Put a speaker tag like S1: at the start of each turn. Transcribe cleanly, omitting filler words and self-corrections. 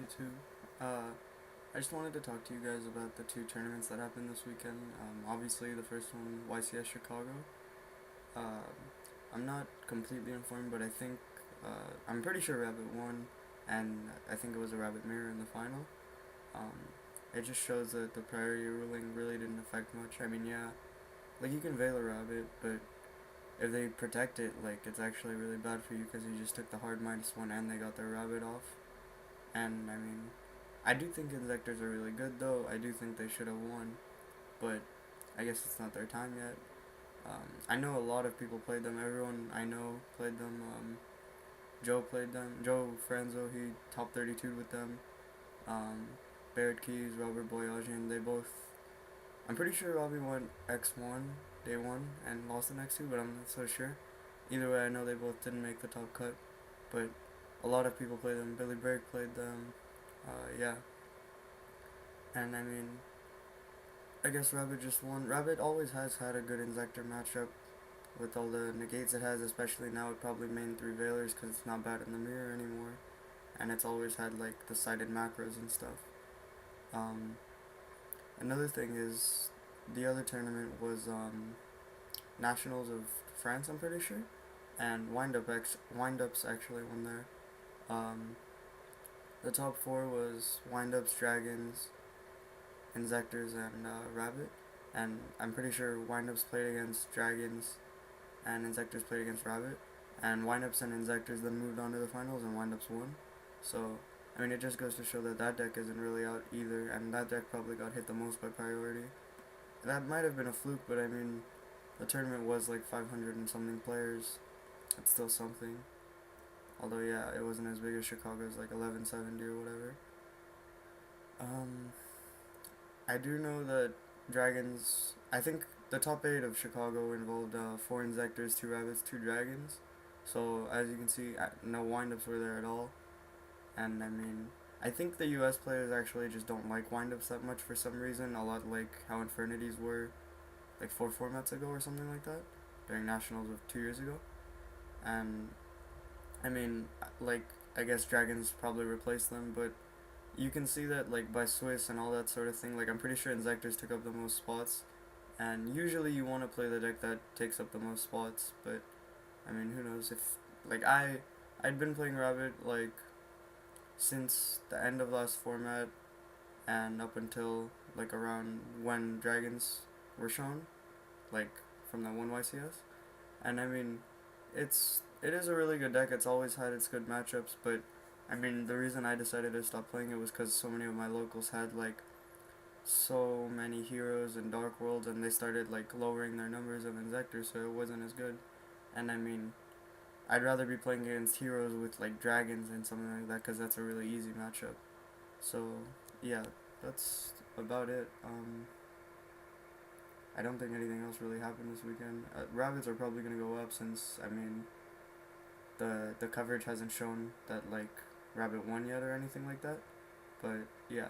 S1: YouTube. I just wanted to talk to you guys about the two tournaments that happened this weekend. Obviously, the first one, YCS Chicago. Uh, I'm not completely informed, but I'm pretty sure Rabbit won, and I think it was a Rabbit mirror in the final. Um, it just shows that the priority ruling really didn't affect much. I mean, yeah, like you can veil a rabbit, but if they protect it, like it's actually really bad for you because you just took the hard -1 and they got their rabbit off. And I mean, I do think Inzectors are really good though. I do think they should have won, but I guess it's not their time yet. I know a lot of people played them. Everyone I know played them. Joe played them. Joe Franzo, he top 32 with them. Um, Barrett Keys, Robert Boyajian, they both. I'm pretty sure Robbie won X1 day one and lost the next two, but I'm not so sure. Either way, I know they both didn't make the top cut, but a lot of people played them. Billy Bragg played them. Yeah, and I mean, I guess Rabbit just won. Rabbit always has had a good Inzector matchup with all the negates it has, especially now it probably main 3 Veilers because it's not bad in the mirror anymore. And it's always had like the sided macros and stuff. Um, Another thing is the other tournament was Nationals of France, I'm pretty sure, and Windups actually won there. Um, the top 4 was Windups, Dragons, Inzectors, and Rabbit. And I'm pretty sure Windups played against Dragons and Inzectors played against Rabbit. And Windups and Inzectors then moved on to the finals and Windups won. So, I mean, it just goes to show that that deck isn't really out either, and that deck probably got hit the most by priority. That might have been a fluke, but I mean, the tournament was like 500 and something players. It's still something. Although, yeah, it wasn't as big as Chicago's, like 1170 or whatever. Um, I do know that Dragons. I think the top 8 of Chicago involved 4 Inzectors, 2 Rabbits, 2 Dragons. So, as you can see, no windups were there at all. And I mean, I think the US players actually just don't like windups that much for some reason, a lot like how Infernities were like 4 formats ago or something like that, during Nationals of 2 years ago. And I mean, like, I guess Dragons probably replaced them, but you can see that like by Swiss and all that sort of thing. Like I'm pretty sure Inzectors took up the most spots, and usually you want to play the deck that takes up the most spots. But I mean, who knows if like I'd been playing Rabbit like since the end of last format and up until like around when Dragons were shown, like from that one YCS. And I mean, it is a really good deck. It's always had its good matchups, but I mean, the reason I decided to stop playing it was because so many of my locals had like so many heroes and Dark Worlds, and they started like lowering their numbers of Inzectors, so it wasn't as good. And I mean, I'd rather be playing against heroes with like dragons and something like that, because that's a really easy matchup. So yeah, that's about it. I don't think anything else really happened this weekend. Rabbits are probably gonna go up since I mean the coverage hasn't shown that like Rabbit won yet or anything like that. But yeah.